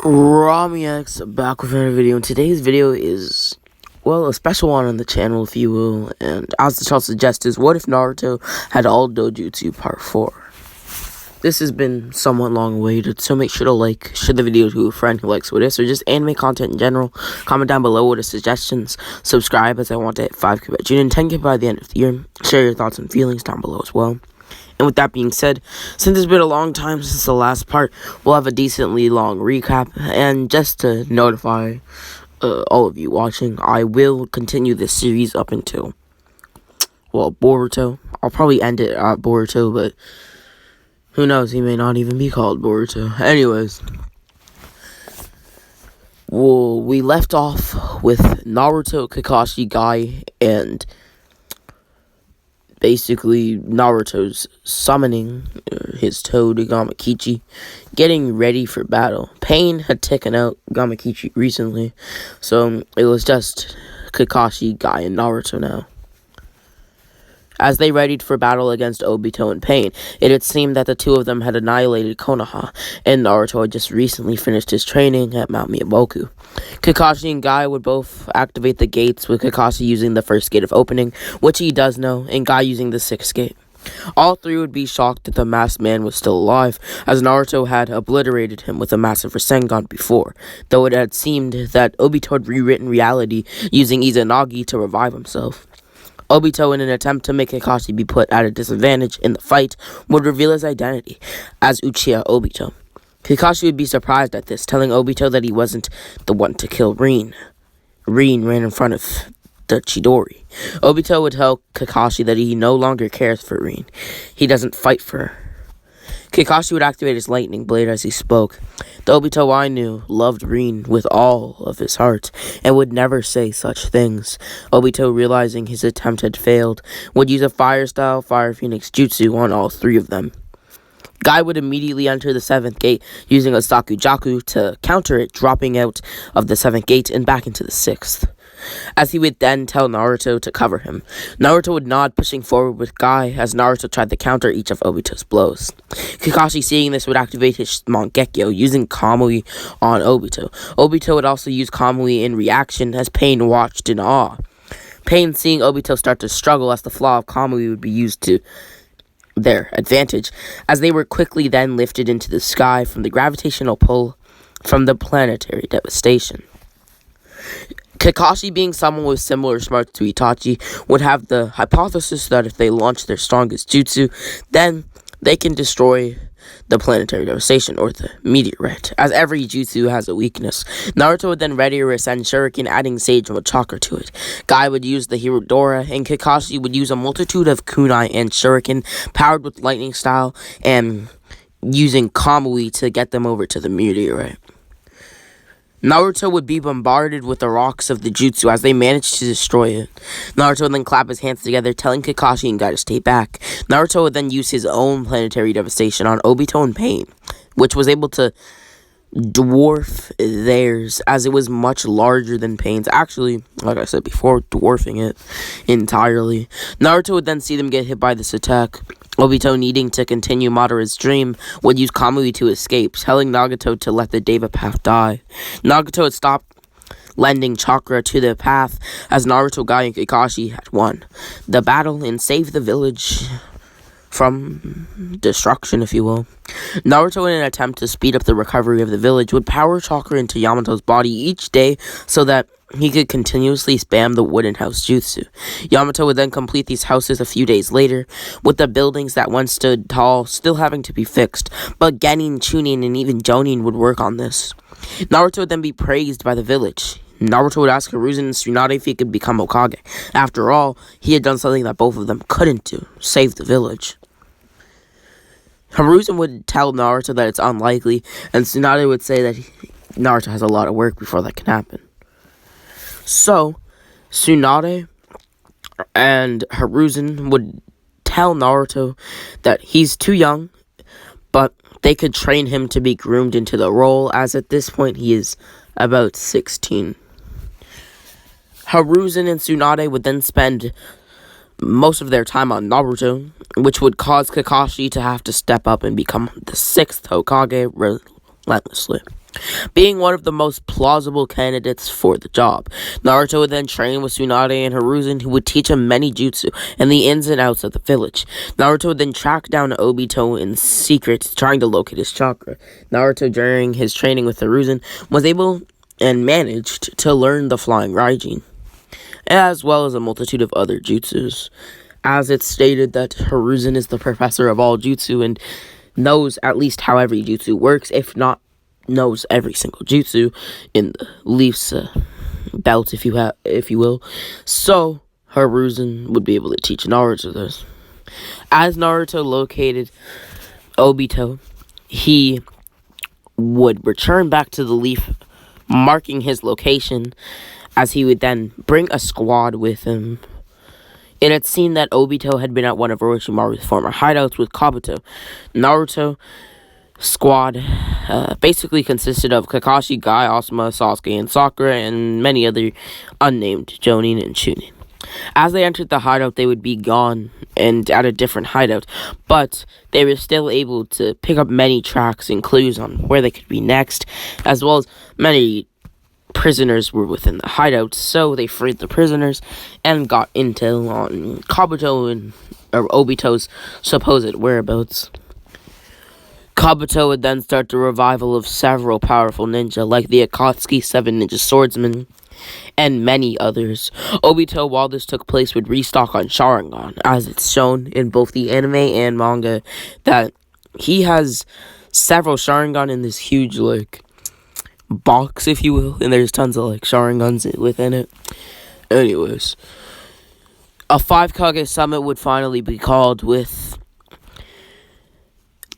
RamiX back with another video, and today's video is, well, a special one on the channel, if you will, and as the title suggests is, what if Naruto had all Dojutsu Part 4? This has been somewhat long awaited, so make sure to share the video to a friend who likes what is, or just anime content in general. Comment down below what are suggestions, subscribe as I want to hit 5k by June and 10k by the end of the year. Share your thoughts and feelings down below as well. And with that being said, since it's been a long time since the last part, we'll have a decently long recap. And just to notify all of you watching, I will continue this series up until, well, Boruto. I'll probably end it at Boruto, but who knows, he may not even be called Boruto. Anyways, well, we left off with Naruto, Kakashi, Guy, and basically Naruto's summoning his toad Gamakichi, getting ready for battle. Pain had taken out Gamakichi recently, so it was just Kakashi, Guy, and Naruto now. As they readied for battle against Obito and Pain, it had seemed that the two of them had annihilated Konoha, and Naruto had just recently finished his training at Mount Miyamoku. Kakashi and Guy would both activate the gates, with Kakashi using the first gate of opening, which he does know, and Guy using the sixth gate. All three would be shocked that the masked man was still alive, as Naruto had obliterated him with a massive Rasengan before, though it had seemed that Obito had rewritten reality using Izanagi to revive himself. Obito, in an attempt to make Kakashi be put at a disadvantage in the fight, would reveal his identity as Uchiha Obito. Kakashi would be surprised at this, telling Obito that he wasn't the one to kill Rin. Rin ran in front of the Chidori. Obito would tell Kakashi that he no longer cares for Rin. He doesn't fight for her. Kakashi would activate his lightning blade as he spoke. The Obito I knew loved Rin with all of his heart, and would never say such things. Obito, realizing his attempt had failed, would use a fire-style Fire Phoenix Jutsu on all three of them. Guy would immediately enter the seventh gate, using a Sakujaku to counter it, dropping out of the seventh gate and back into the sixth, as he would then tell Naruto to cover him. Naruto would nod, pushing forward with Guy as Naruto tried to counter each of Obito's blows. Kakashi, seeing this, would activate his Mangekyo, using Kamui on Obito. Obito would also use Kamui in reaction as Pain watched in awe. Pain, seeing Obito start to struggle as the flaw of Kamui would be used to their advantage, as they were quickly then lifted into the sky from the gravitational pull from the planetary devastation. Kakashi, being someone with similar smarts to Itachi, would have the hypothesis that if they launch their strongest jutsu, then they can destroy the planetary devastation, or the meteorite, as every jutsu has a weakness. Naruto would then ready a Rasen Shuriken, adding Sage Mode Chakra to it. Guy would use the Hirodora, and Kakashi would use a multitude of kunai and shuriken, powered with lightning style, and using Kamui to get them over to the meteorite. Naruto would be bombarded with the rocks of the jutsu as they managed to destroy it. Naruto would then clap his hands together, telling Kakashi and Guy to stay back. Naruto would then use his own planetary devastation on Obito and Pain, which was able to dwarf theirs, as it was much larger than Pain's. Actually, like I said before, dwarfing it entirely. Naruto would then see them get hit by this attack. Obito, needing to continue Madara's dream, would use Kamui to escape, telling Nagato to let the Deva Path die. Nagato would stop lending chakra to the path, as Naruto, Guy, and Kakashi had won the battle and saved the village from destruction, if you will. Naruto, in an attempt to speed up the recovery of the village, would power chakra into Yamato's body each day so that he could continuously spam the wooden house jutsu. Yamato would then complete these houses a few days later, with the buildings that once stood tall still having to be fixed, but Genin, Chunin, and even Jonin would work on this. Naruto would then be praised by the village. Naruto would ask Hiruzen and Tsunade if he could become Hokage. After all, he had done something that both of them couldn't do: save the village. Hiruzen would tell Naruto that it's unlikely, and Tsunade would say that Naruto has a lot of work before that can happen. So, Tsunade and Hiruzen would tell Naruto that he's too young, but they could train him to be groomed into the role, as at this point he is about 16. Hiruzen and Tsunade would then spend most of their time on Naruto, which would cause Kakashi to have to step up and become the 6th Hokage relentlessly. being one of the most plausible candidates for the job. Naruto would then train with Tsunade and Hiruzen, who would teach him many jutsu and the ins and outs of the village. Naruto would then track down Obito in secret, trying to locate his chakra. Naruto, during his training with Hiruzen, was able and managed to learn the Flying Raijin, as well as a multitude of other jutsus, as it's stated that Hiruzen is the professor of all jutsu and knows at least how every jutsu works, if not knows every single jutsu in the Leaf's belt, if you will. So Hiruzen would be able to teach Naruto this. As Naruto located Obito, he would return back to the Leaf, marking his location, as he would then bring a squad with him. It had seen that Obito had been at one of Orochimaru's former hideouts with Kabuto. Naruto squad basically consisted of Kakashi, Guy, Asuma, Sasuke, and Sakura, and many other unnamed Jonin and Chunin. As they entered the hideout, they would be gone and at a different hideout, but they were still able to pick up many tracks and clues on where they could be next, as well as many prisoners were within the hideout, so they freed the prisoners and got intel on Kabuto and Obito's supposed whereabouts. Kabuto would then start the revival of several powerful ninja, like the Akatsuki 7 Ninja Swordsmen, and many others. Obito, while this took place, would restock on Sharingan, as it's shown in both the anime and manga, that he has several Sharingan in this huge, box, if you will, and there's tons of, Sharingans within it. Anyways, a 5 Kage summit would finally be called, with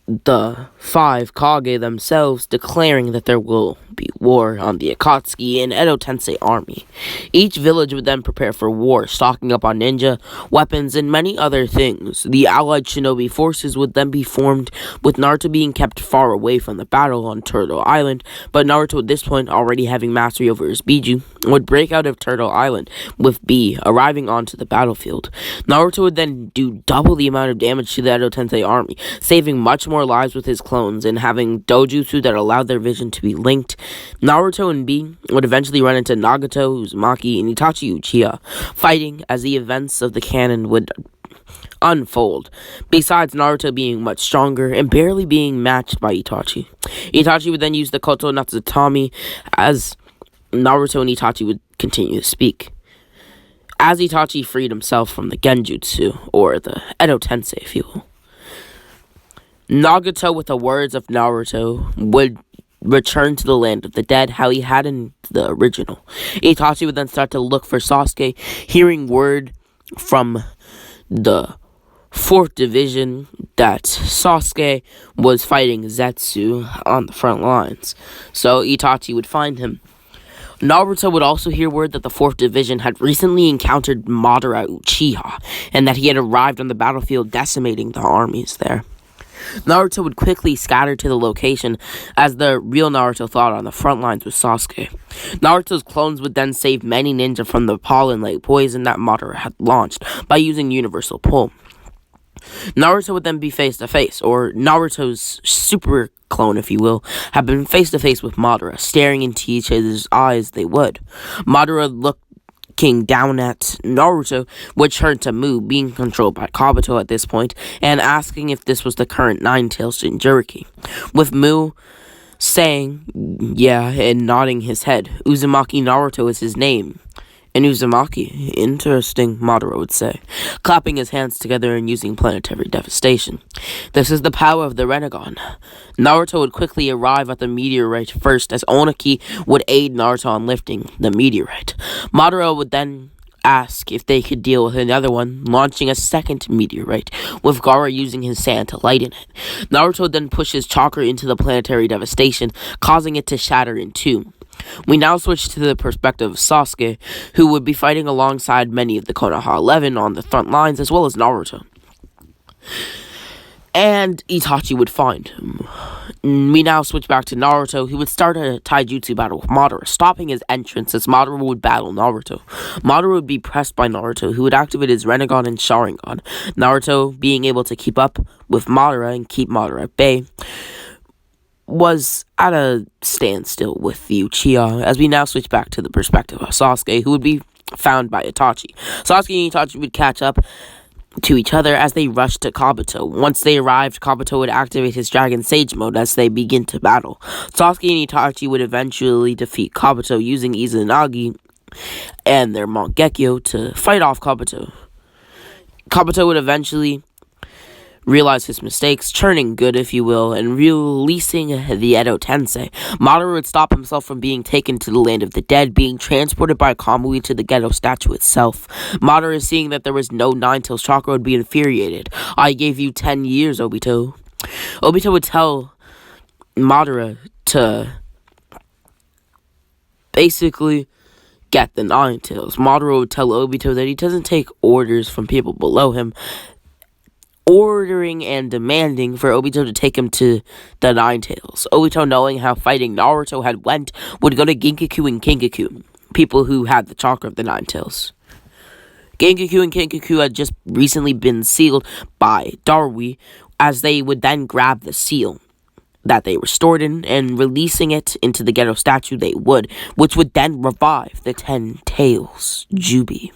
the 5 Kage themselves declaring that there will be war on the Akatsuki and Edo Tensei army. Each village would then prepare for war, stocking up on ninja, weapons, and many other things. The allied shinobi forces would then be formed, with Naruto being kept far away from the battle on Turtle Island, but Naruto at this point, already having mastery over his Biju, would break out of Turtle Island, with B arriving onto the battlefield. Naruto would then do double the amount of damage to the Edo Tensei army, saving much more lives with his clones and having dojutsu that allowed their vision to be linked. Naruto and B would eventually run into Nagato, Uzumaki, and Itachi Uchiha, fighting as the events of the canon would unfold, besides Naruto being much stronger and barely being matched by Itachi. Itachi would then use the Koto Natsutami, as Naruto and Itachi would continue to speak. As Itachi freed himself from the Genjutsu, or the Edo Tensei, if you will, Nagato, with the words of Naruto, would return to the land of the dead, how he had in the original. Itachi would then start to look for Sasuke, hearing word from the 4th Division that Sasuke was fighting Zetsu on the front lines. So Itachi would find him. Naruto would also hear word that the 4th Division had recently encountered Madara Uchiha, and that he had arrived on the battlefield, decimating the armies there. Naruto would quickly scatter to the location, as the real Naruto thought on the front lines with Sasuke. Naruto's clones would then save many ninja from the pollen-like poison that Madara had launched by using Universal Pull. Naruto would then be face-to-face, or Naruto's super clone, if you will, have been face-to-face with Madara, staring into each other's eyes they would. Madara looking down at Naruto would turn to Mu, being controlled by Kabuto at this point, and asking if this was the current Nine-Tails Jinchuriki, with Mu saying, yeah, and nodding his head. Uzumaki Naruto is his name. And Uzumaki, interesting, Madara would say, clapping his hands together and using planetary devastation. This is the power of the Rinnegan. Naruto would quickly arrive at the meteorite first, as Oniki would aid Naruto on lifting the meteorite. Madara would then ask if they could deal with another one, launching a second meteorite, with Gaara using his sand to lighten it. Naruto would then push his chakra into the planetary devastation, causing it to shatter in two. We now switch to the perspective of Sasuke, who would be fighting alongside many of the Konoha 11 on the front lines, as well as Naruto. And Itachi would find him. We now switch back to Naruto, who would start a taijutsu battle with Madara, stopping his entrance as Madara would battle Naruto. Madara would be pressed by Naruto, who would activate his Rinnegan and Sharingan. Naruto being able to keep up with Madara and keep Madara at bay, was at a standstill with the Uchiha, as we now switch back to the perspective of Sasuke, who would be found by Itachi. Sasuke and Itachi would catch up to each other as they rushed to Kabuto. Once they arrived, Kabuto would activate his Dragon Sage mode as they begin to battle. Sasuke and Itachi would eventually defeat Kabuto using Izanagi and their Mangekyo to fight off Kabuto. Kabuto would eventually realize his mistakes, turning good, if you will, and releasing the Edo Tensei. Madara would stop himself from being taken to the land of the dead, being transported by Kamui to the Gedo statue itself. Madara, seeing that there was no Nine-Tails chakra, would be infuriated. "I gave you 10 years, Obito." Obito would tell Madara to basically get the Nine-Tails. Madara would tell Obito that he doesn't take orders from people below him, ordering and demanding for Obito to take him to the Nine-Tails. Obito, knowing how fighting Naruto had went, would go to Ginkaku and Kinkaku, people who had the chakra of the Nine-Tails. Genkaku and Kinkaku had just recently been sealed by Darui, as they would then grab the seal that they were stored in, and releasing it into the Gedo statue which would then revive the 10 Tails Jubi.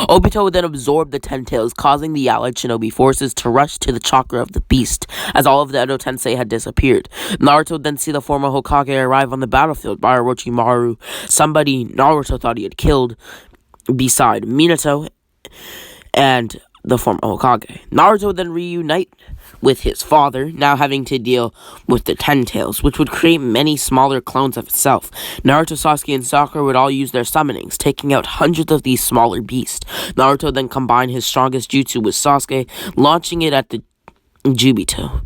Obito would then absorb the 10 Tails, causing the Allied Shinobi forces to rush to the chakra of the beast, as all of the Edo Tensei had disappeared. Naruto would then see the former Hokage arrive on the battlefield by Orochimaru, somebody Naruto thought he had killed, beside Minato and the former Hokage. Naruto would then reunite with his father, now having to deal with the 10 Tails, which would create many smaller clones of itself. Naruto, Sasuke, and Sakura would all use their summonings, taking out hundreds of these smaller beasts. Naruto then combined his strongest jutsu with Sasuke, launching it at the Jubito,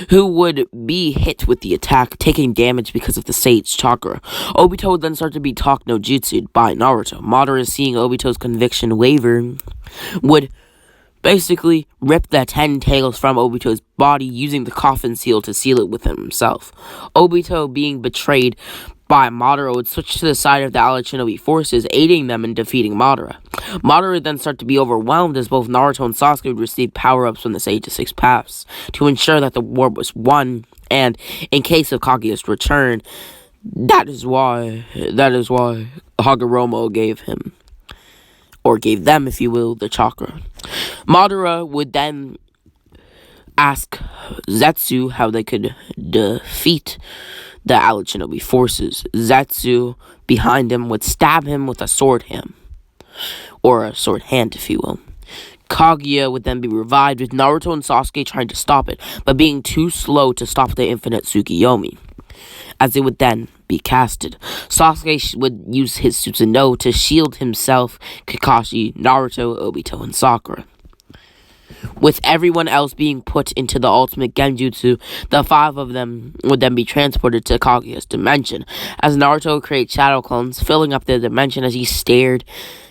who would be hit with the attack, taking damage because of the Sage Chakra. Obito would then start to be talked no jutsu'd by Naruto. Madara, seeing Obito's conviction waver, would basically rip the 10 Tails from Obito's body, using the coffin seal to seal it within himself. Obito, being betrayed by Madara, would switch to the side of the Allied Shinobi forces, aiding them in defeating Madara. Madara would then start to be overwhelmed, as both Naruto and Sasuke would receive power-ups from the Sage of Six Paths to ensure that the war was won, and in case of Kaguya's return, that is why Hagoromo gave them, if you will, the chakra. Madara would then ask Zetsu how they could defeat the Allied Shinobi forces. Zetsu, behind him, would stab him with a sword hand, or a sword hand, if you will. Kaguya would then be revived, with Naruto and Sasuke trying to stop it, but being too slow to stop the infinite Tsukiyomi, as it would then be casted. Sasuke would use his Susanoo to shield himself, Kakashi, Naruto, Obito, and Sakura. With everyone else being put into the ultimate Genjutsu, the 5 of them would then be transported to Kaguya's dimension, as Naruto would create shadow clones, filling up the dimension as he stared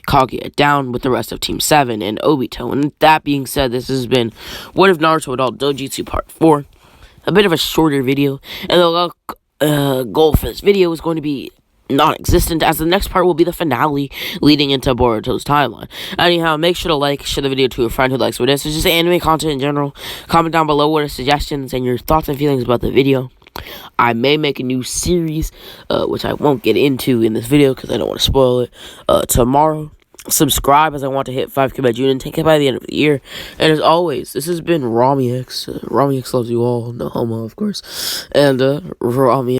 Kaguya down with the rest of Team 7 and Obito. And that being said, this has been What If Naruto Adult Dojutsu Part 4. A bit of a shorter video, and the goal for this video is going to be non-existent, as the next part will be the finale leading into Boruto's timeline. Anyhow, make sure to share the video to a friend who likes what it is. It's just anime content in general. Comment down below what are suggestions and your thoughts and feelings about the video. I may make a new series, which I won't get into in this video because I don't want to spoil it, tomorrow. Subscribe, as I want to hit 5K by June and take it by the end of the year. And as always, this has been Rami X. Rami X loves you all. No homo, of course. And Rami